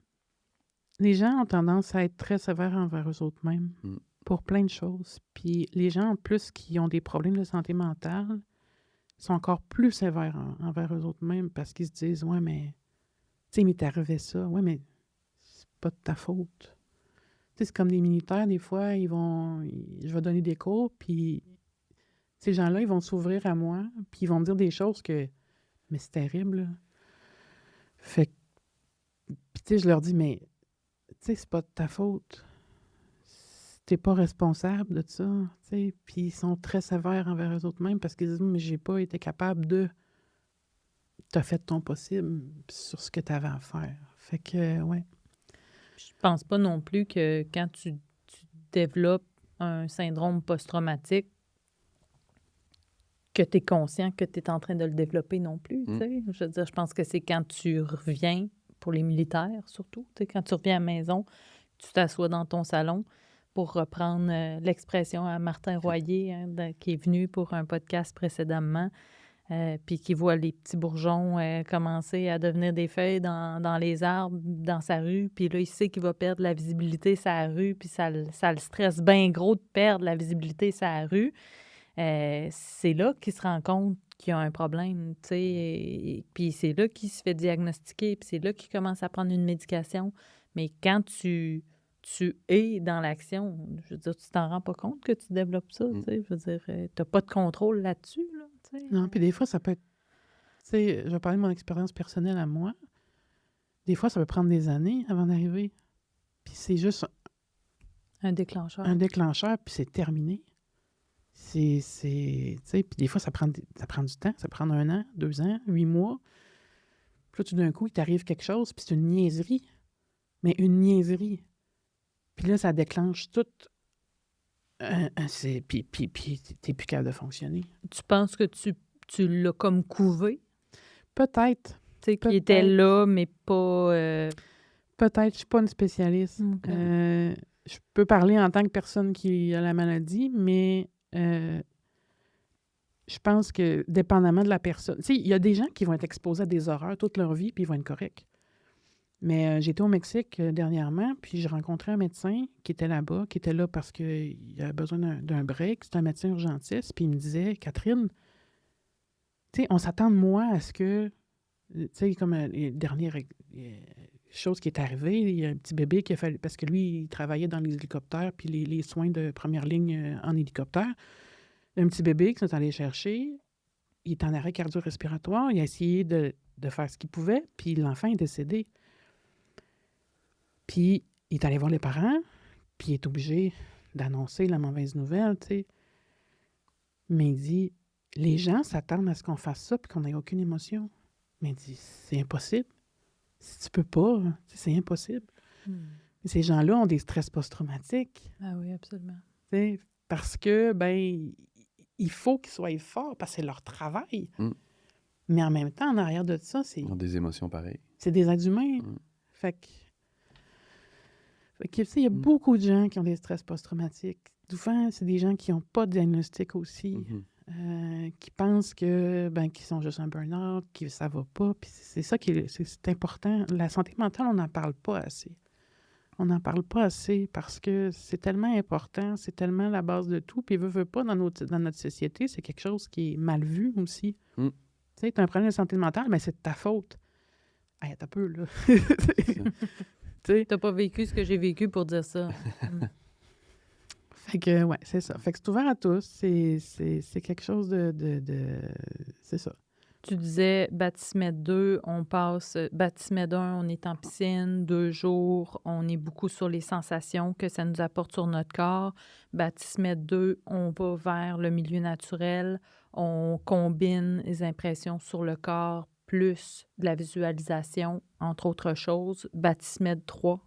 Speaker 2: les gens ont tendance à être très sévères envers eux autres mêmes pour plein de choses. Puis les gens, en plus, qui ont des problèmes de santé mentale, sont encore plus sévères envers eux autres mêmes parce qu'ils se disent « Ouais, mais... Tu sais, mais t'arrivait ça. Ouais, mais c'est pas de ta faute. » Tu sais, c'est comme des militaires, des fois, je vais donner des cours, puis ces gens-là, ils vont s'ouvrir à moi, puis ils vont me dire des choses que... Mais c'est terrible, là. Fait que... Puis tu sais, je leur dis « Mais... Tu sais, c'est pas de ta faute. T'es pas responsable de ça. » Tu sais, puis ils sont très sévères envers eux autres mêmes parce qu'ils disent « Mais j'ai pas été capable de... » T'as fait ton possible sur ce que t'avais à faire. Fait que, ouais.
Speaker 1: Je pense pas non plus que quand tu développes un syndrome post-traumatique, que tu es conscient que tu es en train de le développer non plus. Tu sais. Je veux dire, je pense que c'est quand tu reviens, pour les militaires surtout, tu sais, quand tu reviens à la maison, tu t'assois dans ton salon, pour reprendre l'expression à Martin Royer, hein, qui est venu pour un podcast précédemment, puis qui voit les petits bourgeons commencer à devenir des feuilles dans les arbres, dans sa rue, puis là, il sait qu'il va perdre la visibilité sa rue, puis ça le stresse bien gros de perdre la visibilité sa rue. C'est là qu'il se rend compte qu'il y a un problème, tu sais, puis c'est là qu'il se fait diagnostiquer, puis c'est là qu'il commence à prendre une médication. Mais quand tu es dans l'action, je veux dire, tu t'en rends pas compte que tu développes ça, tu sais, je veux dire, t'as pas de contrôle là-dessus, là, tu sais.
Speaker 2: Non, puis des fois, ça peut être... Tu sais, je vais parler de mon expérience personnelle à moi. Des fois, ça peut prendre des années avant d'arriver. Puis c'est juste
Speaker 1: un déclencheur.
Speaker 2: Un déclencheur, puis c'est terminé. Tu sais, puis des fois, ça prend du temps. Ça prend 1 an, 2 ans, 8 mois. Puis là, tout d'un coup, il t'arrive quelque chose, puis c'est une niaiserie. Mais une niaiserie. Puis là, ça déclenche tout. Puis t'es plus capable de fonctionner.
Speaker 1: Tu penses que tu l'as comme couvé?
Speaker 2: Peut-être.
Speaker 1: Tu sais, qu'il était là, mais pas...
Speaker 2: Peut-être. Je suis pas une spécialiste.
Speaker 1: Okay.
Speaker 2: Je peux parler en tant que personne qui a la maladie, mais je pense que dépendamment de la personne... Tu sais, il y a des gens qui vont être exposés à des horreurs toute leur vie, puis ils vont être corrects. Mais j'étais au Mexique dernièrement, puis j'ai rencontré un médecin qui était là-bas, qui était là parce qu'il avait besoin d'un break. C'est un médecin urgentiste, puis il me disait, Catherine, tu sais, on s'attend de moi à ce que, tu sais, comme les derniers chose qui est arrivée. Il y a un petit bébé qui a fallu... Parce que lui, il travaillait dans les hélicoptères puis les soins de première ligne en hélicoptère. Un petit bébé qui sont allés chercher. Il est en arrêt cardio-respiratoire. Il a essayé de faire ce qu'il pouvait, puis l'enfant est décédé. Puis il est allé voir les parents, puis il est obligé d'annoncer la mauvaise nouvelle, tu sais. Mais il dit, les gens s'attendent à ce qu'on fasse ça puis qu'on n'ait aucune émotion. Mais il dit, c'est impossible. Si tu peux pas, c'est impossible. Ces gens-là ont des stress post-traumatiques.
Speaker 1: Ah oui, absolument.
Speaker 2: Parce que, il faut qu'ils soient forts parce que c'est leur travail. Mais en même temps, en arrière de ça,
Speaker 3: Ils ont des émotions pareilles.
Speaker 2: c'est des êtres humains. Fait que tu sais, il y a beaucoup de gens qui ont des stress post-traumatiques. Souvent, c'est des gens qui n'ont pas de diagnostic aussi, qui pensent que qu'ils sont juste un burn-out, que ça va pas. Puis c'est ça qui c'est important. La santé mentale, on n'en parle pas assez. On n'en parle pas assez parce que c'est tellement important, c'est tellement la base de tout. Puis veut pas, dans notre société, c'est quelque chose qui est mal vu aussi. Tu sais, tu as un problème de santé mentale, mais c'est de ta faute. Hey, t'as peu, là.
Speaker 1: T'as pas vécu ce que j'ai vécu pour dire ça.
Speaker 2: Fait que, ouais, c'est ça. Fait que c'est ouvert à tous. C'est quelque chose de c'est ça.
Speaker 1: Tu disais, Baptiste-Med 2, on passe... Baptiste-Med 1, on est en piscine, 2 jours, on est beaucoup sur les sensations que ça nous apporte sur notre corps. Baptiste-Med 2, on va vers le milieu naturel, on combine les impressions sur le corps plus de la visualisation, entre autres choses. Baptiste-Med 3.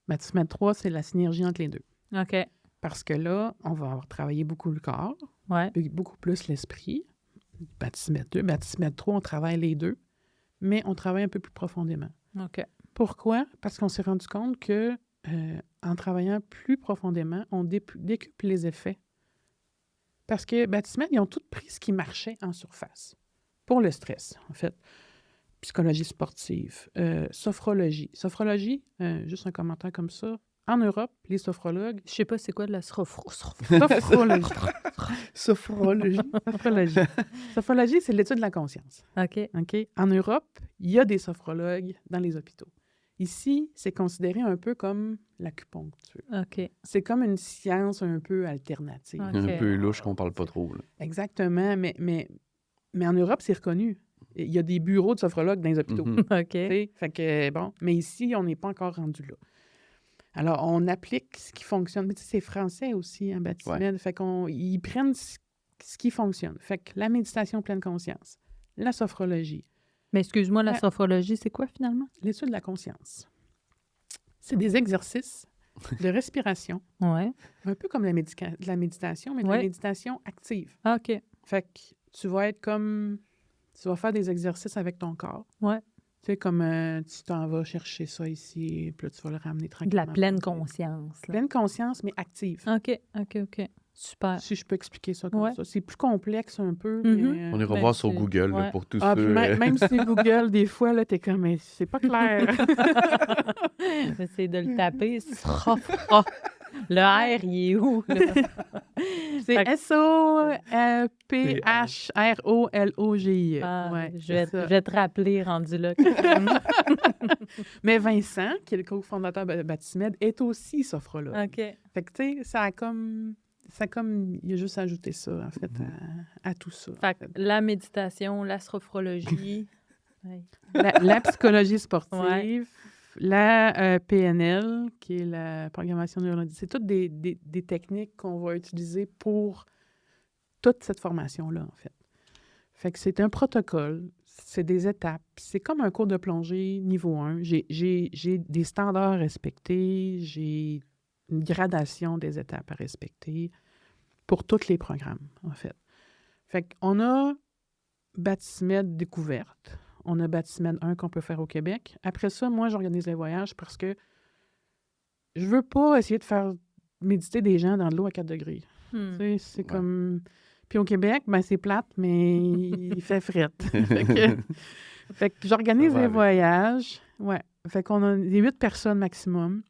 Speaker 2: Baptiste-Med 3, c'est la synergie entre les deux.
Speaker 1: OK.
Speaker 2: Parce que là, on va avoir travaillé beaucoup le corps, beaucoup plus l'esprit. Baptiste-Med 2, Baptiste-Med 3, on travaille les deux, mais on travaille un peu plus profondément.
Speaker 1: OK.
Speaker 2: Pourquoi? Parce qu'on s'est rendu compte que en travaillant plus profondément, on décuple les effets. Parce que Baptiste-Med, ils ont tout pris ce qui marchait en surface. Pour le stress, en fait. Psychologie sportive, sophrologie. Sophrologie, juste un commentaire comme ça. En Europe, les sophrologues...
Speaker 1: Je sais pas c'est quoi de la sophrologie.
Speaker 2: Sophrologie. Sophrologie, c'est l'étude de la conscience.
Speaker 1: OK.
Speaker 2: En Europe, il y a des sophrologues dans les hôpitaux. Ici, c'est considéré un peu comme l'acupuncture.
Speaker 1: OK.
Speaker 2: C'est comme une science un peu alternative.
Speaker 1: OK.
Speaker 3: Un peu louche qu'on parle pas trop. Là.
Speaker 2: Exactement, mais en Europe, c'est reconnu. Il y a des bureaux de sophrologues dans les hôpitaux.
Speaker 1: OK.
Speaker 2: Fait que, bon, mais ici, on n'est pas encore rendu là. Alors, on applique ce qui fonctionne. Mais tu sais, c'est français aussi, hein, Baptiste-Med. Fait qu'ils prennent ce qui fonctionne. Fait que la méditation pleine conscience, la sophrologie.
Speaker 1: Mais excuse-moi, la sophrologie, c'est quoi finalement?
Speaker 2: L'étude de la conscience. C'est des exercices de respiration.
Speaker 1: Ouais.
Speaker 2: Un peu comme la méditation, mais de la méditation active.
Speaker 1: OK.
Speaker 2: Fait que tu vas être comme... Tu vas faire des exercices avec ton corps.
Speaker 1: Ouais.
Speaker 2: Tu sais, comme tu t'en vas chercher ça ici, puis là, tu vas le ramener tranquillement.
Speaker 1: De la pleine conscience. Là.
Speaker 2: Pleine conscience, mais active.
Speaker 1: OK. Super.
Speaker 2: Si je peux expliquer ça comme ça. C'est plus complexe un peu, mais...
Speaker 3: On ira voir sur Google là, pour tous ceux...
Speaker 2: Même si Google, des fois, là, t'es comme, mais c'est pas clair.
Speaker 1: J'essaie de le taper. Le R, il est où?
Speaker 2: C'est S-O-P-H-R-O-L-O-G-I.
Speaker 1: Je vais te rappeler, rendu là.
Speaker 2: Mais Vincent, qui est le cofondateur de Baptiste-Med, est aussi sophrologue.
Speaker 1: OK.
Speaker 2: Fait que, tu sais, ça a comme... Il a juste ajouté ça, en fait, à tout ça.
Speaker 1: Fait que la méditation, la sophrologie...
Speaker 2: la psychologie sportive... La PNL, qui est la programmation neuronale, c'est toutes des techniques qu'on va utiliser pour toute cette formation-là, en fait. Fait que c'est un protocole, c'est des étapes. C'est comme un cours de plongée niveau 1. J'ai des standards à respecter, j'ai une gradation des étapes à respecter pour tous les programmes, en fait. Fait qu'on a Baptiste-Med découverte. On a Baptiste-Med 1 qu'on peut faire au Québec. Après ça, moi, j'organise les voyages parce que je veux pas essayer de faire méditer des gens dans de l'eau à 4 degrés. C'est comme... Puis au Québec, c'est plate, mais il fait frette. Fait que j'organise les voyages. Ouais. Fait qu'on a des 8 personnes maximum.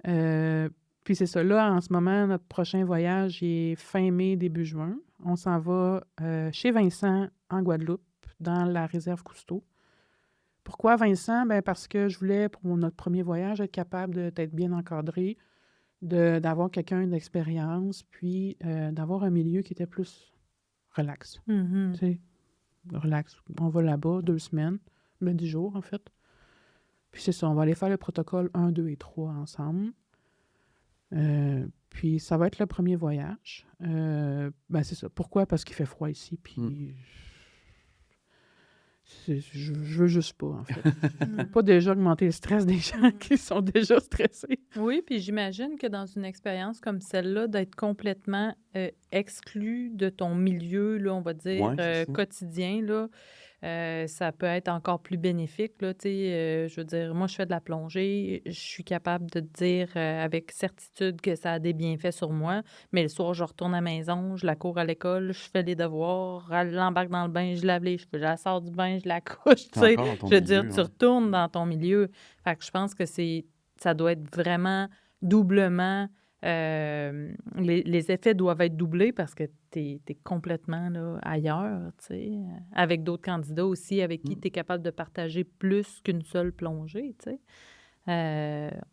Speaker 2: Puis c'est ça. Là, en ce moment, notre prochain voyage est fin mai, début juin. On s'en va chez Vincent, en Guadeloupe, dans la réserve Cousteau, Pourquoi Vincent? Ben parce que je voulais, pour notre premier voyage, être capable d'être bien encadré, d'avoir quelqu'un d'expérience, puis d'avoir un milieu qui était plus relax.
Speaker 1: Mhm.
Speaker 2: Tu sais, relax. On va là-bas 2 semaines, 10 jours en fait. Puis c'est ça, on va aller faire le protocole 1, 2 et 3 ensemble. Puis ça va être le premier voyage. Ben c'est ça. Pourquoi? Parce qu'il fait froid ici, puis je veux juste pas, en fait. Je veux pas déjà augmenter le stress des gens qui sont déjà stressés.
Speaker 1: Oui, puis j'imagine que dans une expérience comme celle-là, d'être complètement exclu de ton milieu, là, on va dire,
Speaker 3: Ouais, c'est ça.
Speaker 1: quotidien, là, ça peut être encore plus bénéfique, là, tu sais. Je veux dire, moi, je fais de la plongée, je suis capable de te dire avec certitude que ça a des bienfaits sur moi, mais le soir, je retourne à la maison, je la cours à l'école, je fais les devoirs, elle l'embarque dans le bain, je lave les cheveux, je la sors du bain, je la couche, tu
Speaker 3: T'es
Speaker 1: sais.
Speaker 3: encore dans ton
Speaker 1: Je veux dire,
Speaker 3: milieu,
Speaker 1: tu retournes dans ton milieu. Fait que je pense que ça doit être vraiment doublement... les effets doivent être doublés parce que tu es complètement là, ailleurs, tu sais, avec d'autres candidats aussi avec qui tu es capable de partager plus qu'une seule plongée, tu sais.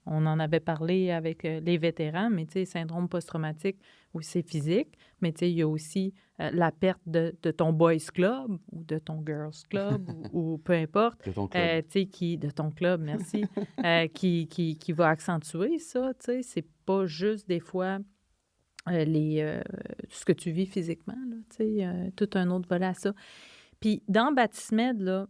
Speaker 1: On en avait parlé avec les vétérans, mais tu sais, syndrome post-traumatique, oui, c'est physique, mais tu sais, il y a aussi la perte de ton boys club ou de ton girls club ou peu importe,
Speaker 3: De ton club.
Speaker 1: tu sais, de ton club, merci, qui va accentuer ça, tu sais. C'est pas juste des fois ce que tu vis physiquement, là, tu sais, tout un autre volet à ça. Puis dans Batismed, là,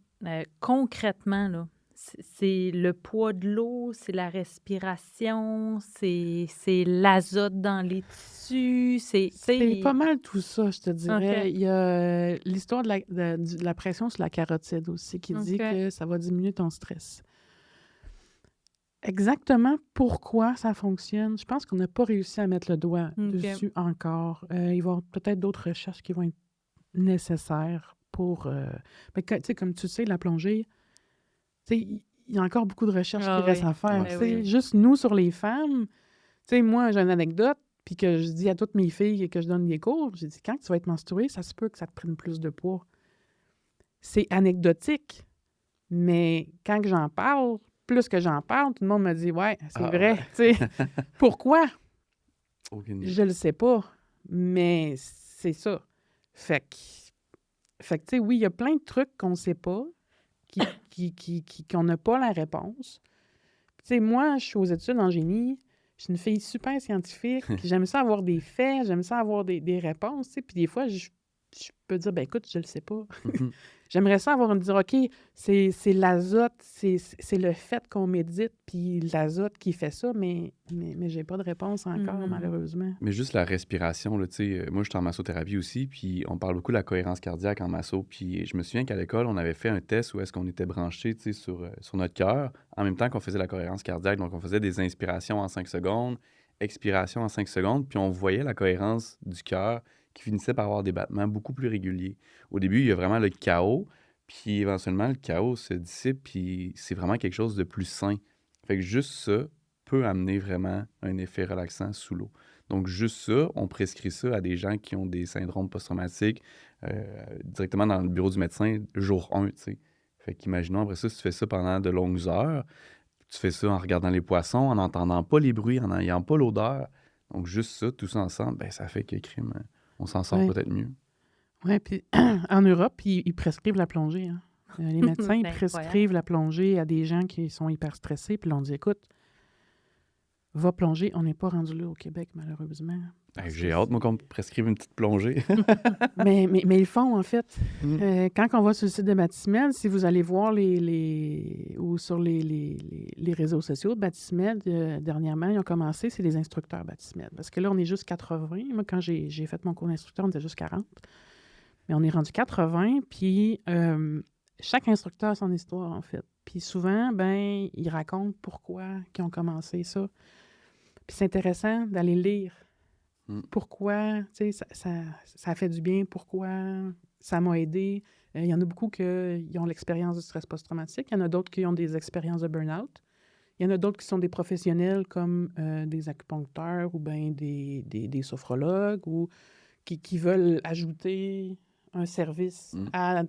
Speaker 1: concrètement, là, c'est le poids de l'eau, c'est la respiration, c'est l'azote dans les tissus, tu sais,
Speaker 2: C'est pas mal tout ça, je te
Speaker 1: OK,
Speaker 2: dirais. Il y a l'histoire de la pression sur la carotide aussi qui dit
Speaker 1: OK.
Speaker 2: que ça va diminuer ton stress. Exactement pourquoi ça fonctionne, je pense qu'on n'a pas réussi à mettre le doigt
Speaker 1: OK.
Speaker 2: dessus encore. Il va y avoir peut-être d'autres recherches qui vont être nécessaires pour... mais tu sais, comme tu sais, la plongée, tu sais, il y a encore beaucoup de recherches qui
Speaker 1: Ah
Speaker 2: restent
Speaker 1: oui,
Speaker 2: à faire.
Speaker 3: Ouais,
Speaker 2: Tu
Speaker 1: ben
Speaker 2: sais,
Speaker 1: oui.
Speaker 2: juste nous, sur les femmes, tu sais, moi, j'ai une anecdote, puis que je dis à toutes mes filles et que je donne des cours, j'ai dit, quand tu vas être menstruée, ça se peut que ça te prenne plus de poids. C'est anecdotique, mais quand que j'en parle, plus que j'en parle, tout le monde me dit, ouais, c'est
Speaker 3: Ah
Speaker 2: vrai.
Speaker 3: ouais.
Speaker 2: Tu sais, pourquoi?
Speaker 3: Aucune idée.
Speaker 2: Je le sais pas, mais c'est ça. Fait que, tu sais, oui, il y a plein de trucs qu'on sait pas, qu'on n'a pas la réponse. Tu sais, moi, je suis aux études en génie, je suis une fille super scientifique, j'aime ça avoir des faits, j'aime ça avoir des réponses, tu sais, puis des fois, je peux dire, ben écoute, je le sais pas. J'aimerais ça avoir dire, OK, c'est l'azote, c'est le fait qu'on médite, puis l'azote qui fait ça, mais j'ai pas de réponse encore, malheureusement.
Speaker 3: Mais juste la respiration, là, tu sais, moi, je suis en massothérapie aussi, puis on parle beaucoup de la cohérence cardiaque en masso, puis je me souviens qu'à l'école, on avait fait un test où est-ce qu'on était branché, tu sais, sur notre cœur, en même temps qu'on faisait la cohérence cardiaque. Donc, on faisait des inspirations en 5 secondes, expirations en 5 secondes, puis on voyait la cohérence du cœur qui finissait par avoir des battements beaucoup plus réguliers. Au début, il y a vraiment le chaos, puis éventuellement, le chaos se dissipe, puis c'est vraiment quelque chose de plus sain. Fait que juste ça peut amener vraiment un effet relaxant sous l'eau. Donc, juste ça, on prescrit ça à des gens qui ont des syndromes post-traumatiques directement dans le bureau du médecin, jour 1, tu sais. Fait qu'imaginons, après ça, si tu fais ça pendant de longues heures, tu fais ça en regardant les poissons, en n'entendant pas les bruits, en n'ayant pas l'odeur. Donc, juste ça, tout ça ensemble, ben, ça fait que crime, on s'en sort
Speaker 2: Ouais.
Speaker 3: peut-être mieux.
Speaker 2: Oui, puis en Europe, ils prescrivent la plongée. Hein. Les médecins, ils
Speaker 1: C'est
Speaker 2: prescrivent
Speaker 1: incroyable.
Speaker 2: la plongée à des gens qui sont hyper stressés, puis là, on dit, écoute, va plonger. On n'est pas rendu là au Québec, malheureusement.
Speaker 3: Hey, j'ai hâte, moi, qu'on me prescrive une petite plongée.
Speaker 2: mais ils font, en fait.
Speaker 3: Mm.
Speaker 2: Quand on va sur le site de Batismed, si vous allez voir ou sur les réseaux sociaux de Batismed, dernièrement, ils ont commencé, c'est les instructeurs Batismed. Parce que là, on est juste 80. Moi, quand j'ai fait mon cours d'instructeur, on était juste 40. Mais on est rendu 80, puis chaque instructeur a son histoire, en fait. Puis souvent, ben, ils racontent pourquoi ils ont commencé ça. Puis c'est intéressant d'aller lire. Pourquoi, tu sais, ça fait du bien, pourquoi ça m'a aidé. Il y en a beaucoup qui ont l'expérience du stress post-traumatique. Il y en a d'autres qui ont des expériences de burn-out. Il y en a d'autres qui sont des professionnels comme des acupuncteurs ou bien des sophrologues ou qui veulent ajouter un service à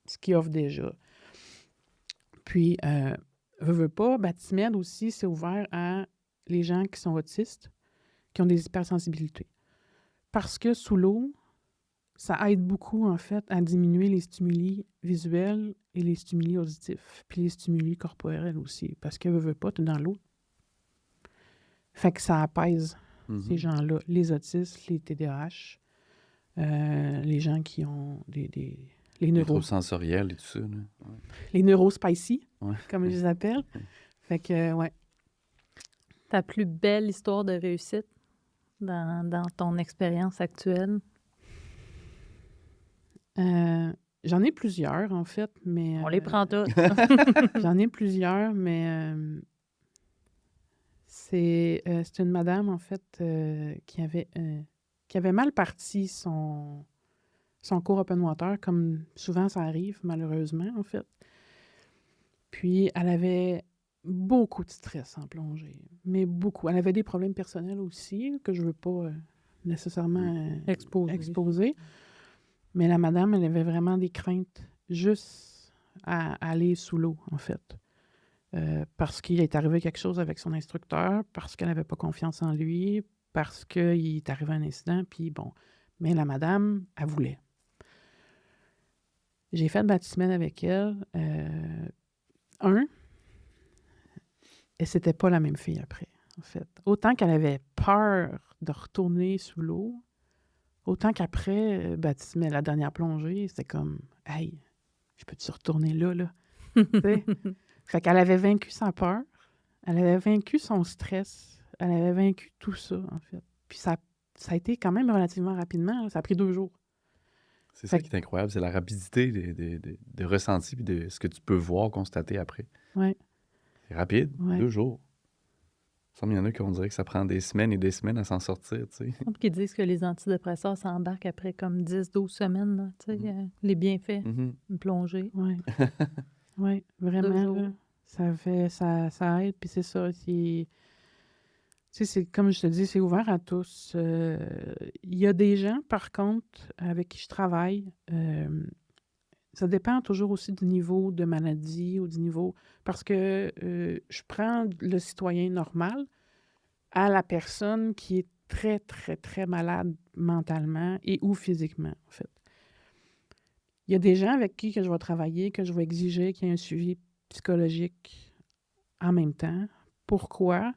Speaker 2: ce qu'ils offrent déjà. Puis, veux pas, Batimed aussi, c'est ouvert à les gens qui sont autistes, qui ont des hypersensibilités. Parce que sous l'eau, ça aide beaucoup, en fait, à diminuer les stimuli visuels et les stimuli auditifs, puis les stimuli corporels aussi. Parce que, veux pas, t'es dans l'eau. Fait que ça apaise ces gens-là, les autistes, les TDAH, les gens qui ont les
Speaker 3: troubles sensoriels et tout ça. Là. Ouais.
Speaker 2: Les neurospicy,
Speaker 3: Ouais.
Speaker 2: comme je les appelle. Fait que, ouais.
Speaker 1: Ta plus belle histoire de réussite dans ton expérience actuelle?
Speaker 2: J'en ai plusieurs, en fait, mais...
Speaker 1: On les prend toutes.
Speaker 2: J'en ai plusieurs, mais c'est une madame, en fait, qui avait mal parti son cours open water, comme souvent ça arrive, malheureusement, en fait. Puis, elle avait beaucoup de stress en plongée, mais beaucoup. Elle avait des problèmes personnels aussi, que je ne veux pas nécessairement exposer. Mais la madame, elle avait vraiment des craintes juste à aller sous l'eau, en fait. Parce qu'il est arrivé quelque chose avec son instructeur, parce qu'elle n'avait pas confiance en lui, parce qu'il est arrivé un incident, puis bon. Mais la madame, elle voulait. J'ai fait le baptême avec elle. Et c'était pas la même fille après, en fait. Autant qu'elle avait peur de retourner sous l'eau, autant qu'après, baptême, la dernière plongée, c'était comme « Hey, je peux-tu retourner là? » Fait qu'elle avait vaincu sa peur, elle avait vaincu son stress, elle avait vaincu tout ça, en fait. Puis ça a été quand même relativement rapidement, là. Ça a pris 2 jours.
Speaker 3: C'est ça qui est incroyable, c'est la rapidité de ressenti et de ce que tu peux voir, constater après.
Speaker 2: Oui.
Speaker 3: C'est rapide,
Speaker 2: Ouais.
Speaker 3: 2 jours. Il y en a qui on dirait que ça prend des semaines et des semaines à s'en sortir, tu sais.
Speaker 1: Qui disent que les antidépresseurs s'embarquent après comme 10-12 semaines, là, tu sais, les bienfaits, une plongée.
Speaker 2: Oui. Oui, vraiment, là, ça aide, puis c'est ça, tu sais, c'est comme je te dis, c'est ouvert à tous. Il y a des gens, par contre, avec qui je travaille, ça dépend toujours aussi du niveau de maladie ou du niveau... Parce que je prends le citoyen normal à la personne qui est très, très, très malade mentalement et ou physiquement, en fait. Il y a des gens avec qui que je vais travailler, que je vais exiger qu'il y ait un suivi psychologique en même temps. Pourquoi?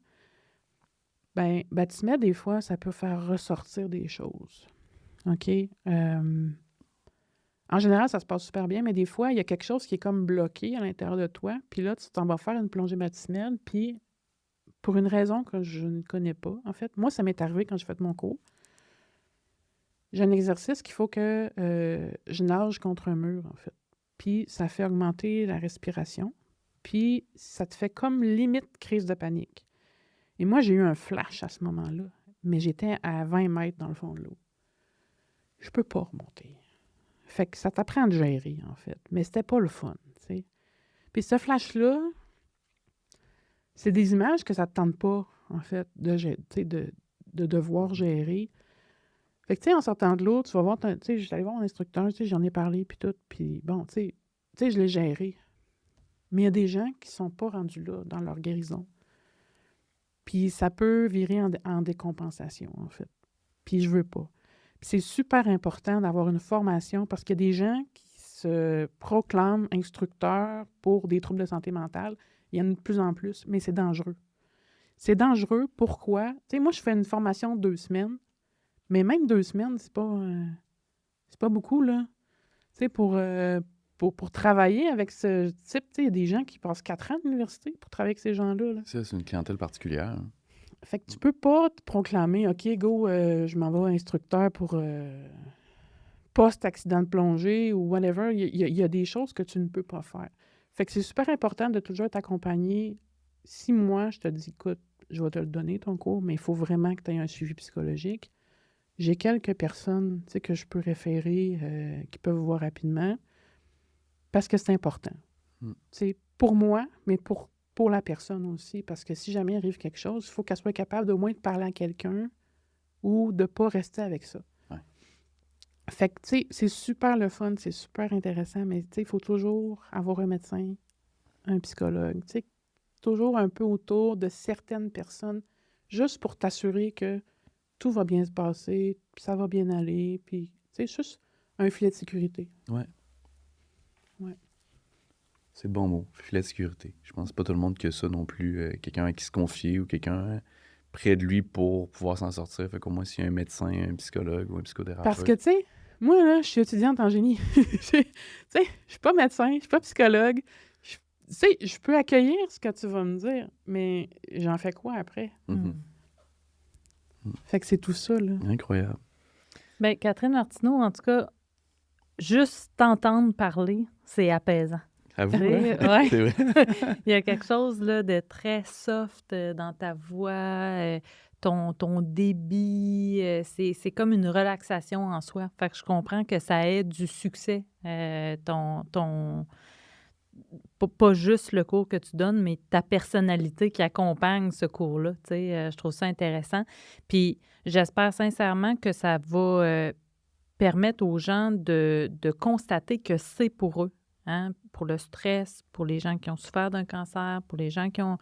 Speaker 2: Bien, Batimet, des fois, ça peut faire ressortir des choses. OK? En général, ça se passe super bien, mais des fois, il y a quelque chose qui est comme bloqué à l'intérieur de toi. Puis là, tu t'en vas faire une plongée baptismale, puis pour une raison que je ne connais pas, en fait. Moi, ça m'est arrivé quand j'ai fait mon cours. J'ai un exercice qu'il faut que je nage contre un mur, en fait. Puis ça fait augmenter la respiration. Puis ça te fait comme limite crise de panique. Et moi, j'ai eu un flash à ce moment-là, mais j'étais à 20 mètres dans le fond de l'eau. Je peux pas remonter. Fait que ça t'apprend à gérer, en fait. Mais c'était pas le fun, tu sais. Puis ce flash-là, c'est des images que ça te tente pas, en fait, de devoir gérer. Fait que, tu sais, en sortant de l'eau, tu vas voir, tu sais, je suis allée voir mon instructeur, tu sais, j'en ai parlé, puis tout, puis bon, tu sais, je l'ai géré. Mais il y a des gens qui sont pas rendus là, dans leur guérison. Puis ça peut virer en décompensation, en fait. Puis je veux pas. Puis c'est super important d'avoir une formation, parce qu'il y a des gens qui se proclament instructeurs pour des troubles de santé mentale. Il y en a de plus en plus, mais c'est dangereux. C'est dangereux, pourquoi? Tu sais, moi, je fais une formation de 2 semaines, mais même 2 semaines, c'est pas beaucoup, là. Tu sais, pour travailler avec ce type, tu sais, il y a des gens qui passent 4 ans à l'université pour travailler avec ces gens-là. Là.
Speaker 3: Ça, c'est une clientèle particulière. Hein.
Speaker 2: Fait que tu peux pas te proclamer, OK, go, je m'en vais instructeur pour post-accident de plongée ou whatever. Il y a des choses que tu ne peux pas faire. Fait que c'est super important de toujours être accompagné. Si moi, je te dis, écoute, je vais te le donner, ton cours, mais il faut vraiment que tu aies un suivi psychologique. J'ai quelques personnes, tu sais, que je peux référer, qui peuvent voir rapidement, parce que c'est important. Tu sais, pour moi, mais pour la personne aussi, parce que si jamais il arrive quelque chose, il faut qu'elle soit capable d'au moins de parler à quelqu'un ou de ne pas rester avec ça.
Speaker 3: Ouais.
Speaker 2: Fait que, tu sais, c'est super le fun, c'est super intéressant, mais tu sais, il faut toujours avoir un médecin, un psychologue. Tu sais, toujours un peu autour de certaines personnes, juste pour t'assurer que tout va bien se passer, puis ça va bien aller, puis, tu sais, juste un filet de sécurité.
Speaker 3: Ouais.
Speaker 2: Ouais.
Speaker 3: C'est le bon mot, filet de sécurité. Je pense pas tout le monde qui a ça non plus. Quelqu'un à qui se confier ou quelqu'un près de lui pour pouvoir s'en sortir. Fait qu'au moins, s'il y a un médecin, un psychologue ou un psychothérapeute.
Speaker 2: Parce que, tu sais, moi, là, je suis étudiante en génie. Tu sais, je suis pas médecin, je suis pas psychologue. Tu sais, je peux accueillir ce que tu vas me dire, mais j'en fais quoi après?
Speaker 3: Mhm.
Speaker 2: Fait que c'est tout ça, là.
Speaker 3: Incroyable.
Speaker 1: Bien, Catherine Martineau, en tout cas, juste t'entendre parler, c'est apaisant.
Speaker 3: À vous.
Speaker 1: Tu sais, ouais.
Speaker 3: C'est vrai.
Speaker 1: Il y a quelque chose là, de très soft dans ta voix, ton débit, c'est comme une relaxation en soi. Fait que je comprends que ça ait du succès, pas juste le cours que tu donnes, mais ta personnalité qui accompagne ce cours-là. Tu sais, je trouve ça intéressant. Puis j'espère sincèrement que ça va permettre aux gens de constater que c'est pour eux. Hein, pour le stress, pour les gens qui ont souffert d'un cancer, pour les gens qui ont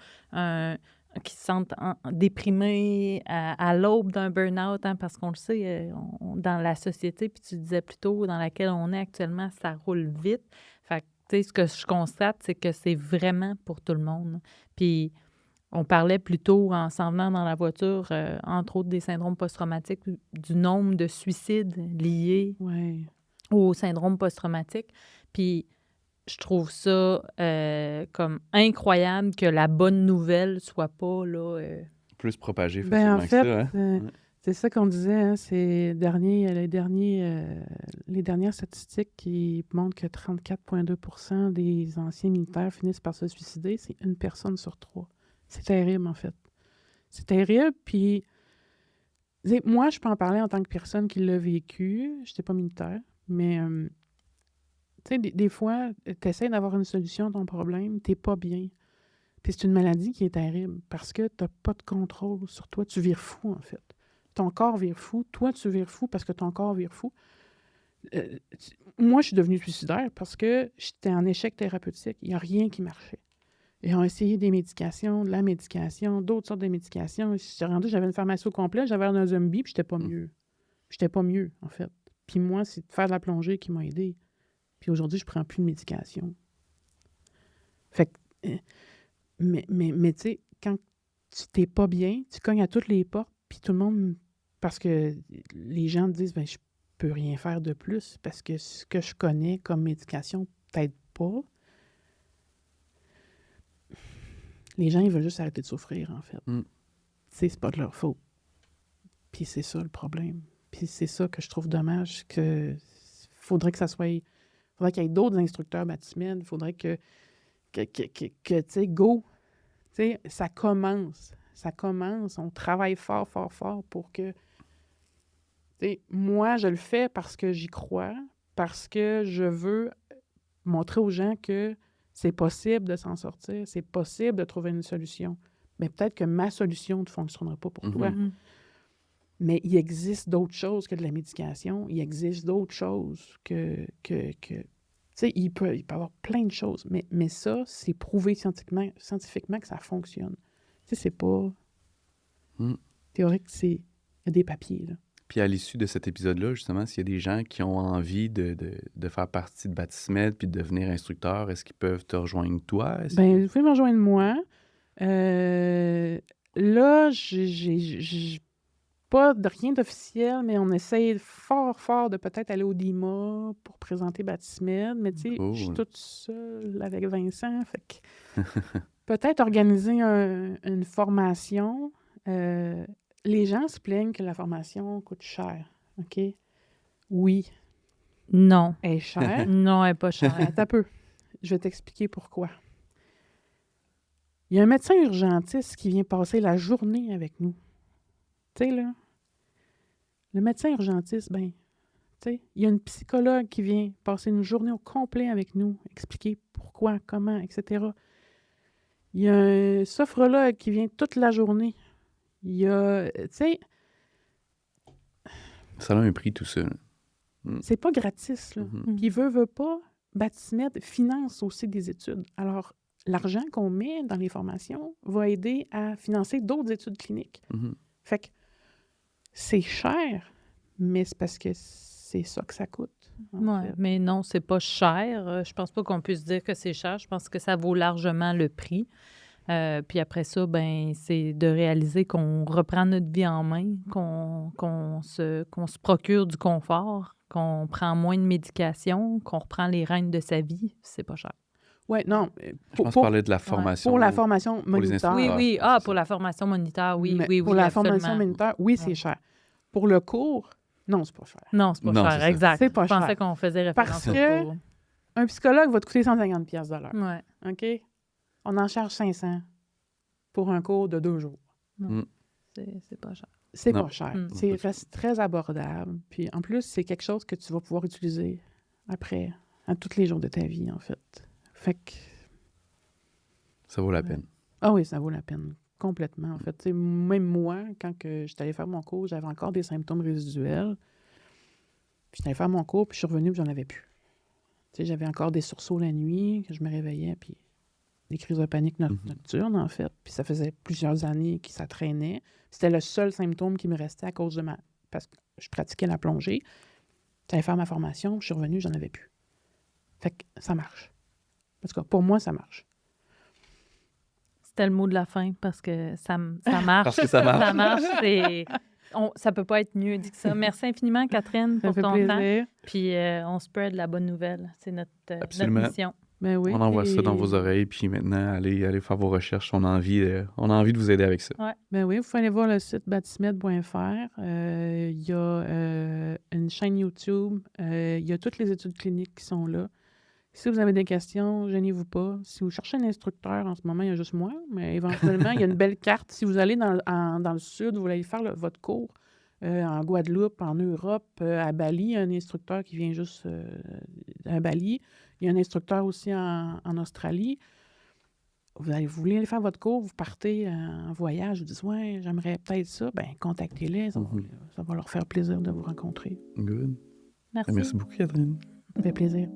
Speaker 1: qui se sentent déprimés à l'aube d'un burn-out, hein, parce qu'on le sait, dans la société, puis tu disais plus tôt, dans laquelle on est actuellement, ça roule vite. Fait que, tu sais, ce que je constate, c'est que c'est vraiment pour tout le monde. Puis, on parlait plus tôt, en s'en venant dans la voiture, entre autres des syndromes post-traumatiques, du nombre de suicides liés
Speaker 2: Ouais.
Speaker 1: au syndrome post-traumatique. Puis, je trouve ça comme incroyable que la bonne nouvelle soit pas là.
Speaker 3: Plus propagé
Speaker 2: Ben, en
Speaker 3: facilement
Speaker 2: fait,
Speaker 3: que ça. Hein? Ouais.
Speaker 2: c'est ça qu'on disait, hein, les dernières statistiques qui montrent que 34,2 % des anciens militaires finissent par se suicider. C'est une personne sur 3. C'est terrible, en fait. C'est terrible, puis moi, je peux en parler en tant que personne qui l'a vécu. Je n'étais pas militaire, mais tu sais, des fois, tu essaies d'avoir une solution à ton problème, tu n'es pas bien. Puis c'est une maladie qui est terrible parce que tu n'as pas de contrôle sur toi. Tu vires fou, en fait. Ton corps vire fou. Toi, tu vires fou parce que ton corps vire fou. Moi, je suis devenue suicidaire parce que j'étais en échec thérapeutique. Il n'y a rien qui marchait. Ils ont essayé des médications, de la médication, d'autres sortes de médications. J'avais une pharmacie au complet, j'avais un zombie, puis j'étais pas mieux. J'étais pas mieux, en fait. Puis moi, c'est de faire de la plongée qui m'a aidé. Puis aujourd'hui, je prends plus de médication. Fait que... Mais tu sais, quand tu t'es pas bien, tu cognes à toutes les portes, puis tout le monde... Parce que les gens te disent, ben je peux rien faire de plus, parce que ce que je connais comme médication t'aide pas. Les gens, ils veulent juste arrêter de souffrir, en fait. Tu sais, c'est pas de leur faute. Puis c'est ça, le problème. Puis c'est ça que je trouve dommage, que faudrait que ça soit... Faudrait qu'il y ait d'autres instructeurs baptismènes. Faudrait que tu sais, go. Tu sais, ça commence. Ça commence. On travaille fort, fort, fort pour que... Tu sais, moi, je le fais parce que j'y crois, parce que je veux montrer aux gens que c'est possible de s'en sortir, c'est possible de trouver une solution. Mais peut-être que ma solution ne fonctionnera pas pour toi. Mais il existe d'autres choses que de la médication. Il existe d'autres choses que tu sais, il peut y avoir plein de choses. Mais ça, c'est prouvé scientifiquement que ça fonctionne. Tu sais, c'est pas théorique, il y a des papiers, là.
Speaker 3: Puis à l'issue de cet épisode-là, justement, s'il y a des gens qui ont envie de faire partie de Baptismed puis de devenir instructeur, est-ce qu'ils peuvent te rejoindre toi?
Speaker 2: Ben, vous pouvez me rejoindre moi. Là, j'ai pas de rien d'officiel, mais on essaye fort, fort de peut-être aller au DIMA pour présenter Baptismed. Mais tu sais, je suis toute seule avec Vincent. Fait que peut-être organiser une formation. Les gens se plaignent que la formation coûte cher. OK? Oui.
Speaker 1: Non.
Speaker 2: Elle est chère.
Speaker 1: Non, elle n'est pas chère.
Speaker 2: Attends un peu. Je vais t'expliquer pourquoi. Il y a un médecin urgentiste qui vient passer la journée avec nous. Tu sais, là, le médecin urgentiste, ben, tu sais, il y a une psychologue qui vient passer une journée au complet avec nous, expliquer pourquoi, comment, etc. Il y a un sophrologue qui vient toute la journée. Il y a, tu sais...
Speaker 3: Ça a un prix, tout ça.
Speaker 2: C'est pas gratis, là. Puis veut pas, Baptismed finance aussi des études. Alors, l'argent qu'on met dans les formations va aider à financer d'autres études cliniques.
Speaker 3: Mhm.
Speaker 2: Fait que c'est cher, mais c'est parce que c'est ça que ça coûte. en
Speaker 1: Ouais,
Speaker 2: fait.
Speaker 1: mais non, c'est pas cher. Je pense pas qu'on puisse dire que c'est cher. Je pense que ça vaut largement le prix. Puis après ça, ben c'est de réaliser qu'on reprend notre vie en main, qu'on se procure du confort, qu'on prend moins de médication, qu'on reprend les rênes de sa vie. C'est pas cher.
Speaker 2: Ouais, non.
Speaker 3: Je pense parler de la formation.
Speaker 2: Pour la formation
Speaker 3: pour les
Speaker 2: moniteur.
Speaker 1: Oui,
Speaker 3: Ah,
Speaker 1: oui.
Speaker 3: ouais,
Speaker 1: Ah,
Speaker 3: c'est
Speaker 1: pour
Speaker 3: ça.
Speaker 1: la formation moniteur, oui,
Speaker 2: mais
Speaker 1: oui,
Speaker 2: pour
Speaker 1: oui,
Speaker 2: la formation
Speaker 1: absolument.
Speaker 2: moniteur, oui,
Speaker 1: Ouais.
Speaker 2: c'est cher. Pour le cours, non, c'est pas cher.
Speaker 1: Non, c'est pas
Speaker 3: Non, c'est
Speaker 1: cher,
Speaker 3: ça.
Speaker 1: exact.
Speaker 2: C'est pas
Speaker 1: Je pensais
Speaker 2: cher.
Speaker 1: qu'on faisait
Speaker 2: Parce
Speaker 1: référence
Speaker 2: que-
Speaker 1: au cours.
Speaker 2: Un psychologue va te coûter 150$ de l'heure.
Speaker 1: Ouais.
Speaker 2: OK? On en charge 500 pour un cours de 2 jours.
Speaker 1: C'est pas cher.
Speaker 2: C'est
Speaker 3: Non.
Speaker 2: pas cher.
Speaker 1: Mm.
Speaker 2: C'est
Speaker 3: Pas du tout.
Speaker 2: reste très abordable. Puis en plus, c'est quelque chose que tu vas pouvoir utiliser après, à tous les jours de ta vie, en fait. Fait que,
Speaker 3: Ça vaut la peine.
Speaker 2: ah oui, ça vaut la peine. Complètement, en fait. Tu sais, même moi, quand que j'étais allée faire mon cours, j'avais encore des symptômes résiduels. Puis j'étais allée faire mon cours, puis je suis revenue, puis j'en avais plus. Tu sais, j'avais encore des sursauts la nuit, que je me réveillais, puis des crises de panique nocturnes, en fait. Puis ça faisait plusieurs années que ça traînait. C'était le seul symptôme qui me restait à cause de ma... Parce que je pratiquais la plongée. J'allais faire ma formation, je suis revenue, j'en avais plus. Fait que ça marche. En tout cas, pour moi, ça marche.
Speaker 1: C'était le mot de la fin parce que ça marche.
Speaker 3: Parce que ça marche.
Speaker 1: Ça marche. Ça peut pas être mieux dit que ça. Merci infiniment, Catherine,
Speaker 2: Ça
Speaker 1: pour
Speaker 2: fait
Speaker 1: ton temps.
Speaker 2: plaisir.
Speaker 1: Puis on spread la bonne nouvelle. C'est notre
Speaker 3: Absolument.
Speaker 1: mission.
Speaker 2: Ben oui.
Speaker 3: On envoie ça dans
Speaker 2: et-
Speaker 3: vos oreilles, puis maintenant, allez faire vos recherches. On a envie de vous aider avec ça.
Speaker 2: Ben oui, vous pouvez aller voir le site baptismed.fr. Il y a une chaîne YouTube. Il y a toutes les études cliniques qui sont là. Si vous avez des questions, gênez-vous pas. Si vous cherchez un instructeur, en ce moment, il y a juste moi, mais éventuellement, il y a une belle carte. Si vous allez dans le sud, vous allez faire votre cours en Guadeloupe, en Europe, à Bali, il y a un instructeur qui vient juste à Bali. Il y a un instructeur aussi en Australie. Vous voulez aller faire votre cours, vous partez en voyage, vous dites « Ouais, j'aimerais peut-être ça », bien, contactez-les. Ça va leur faire plaisir de vous rencontrer.
Speaker 3: Good.
Speaker 1: Merci.
Speaker 3: Merci beaucoup, Catherine.
Speaker 2: Ça fait plaisir.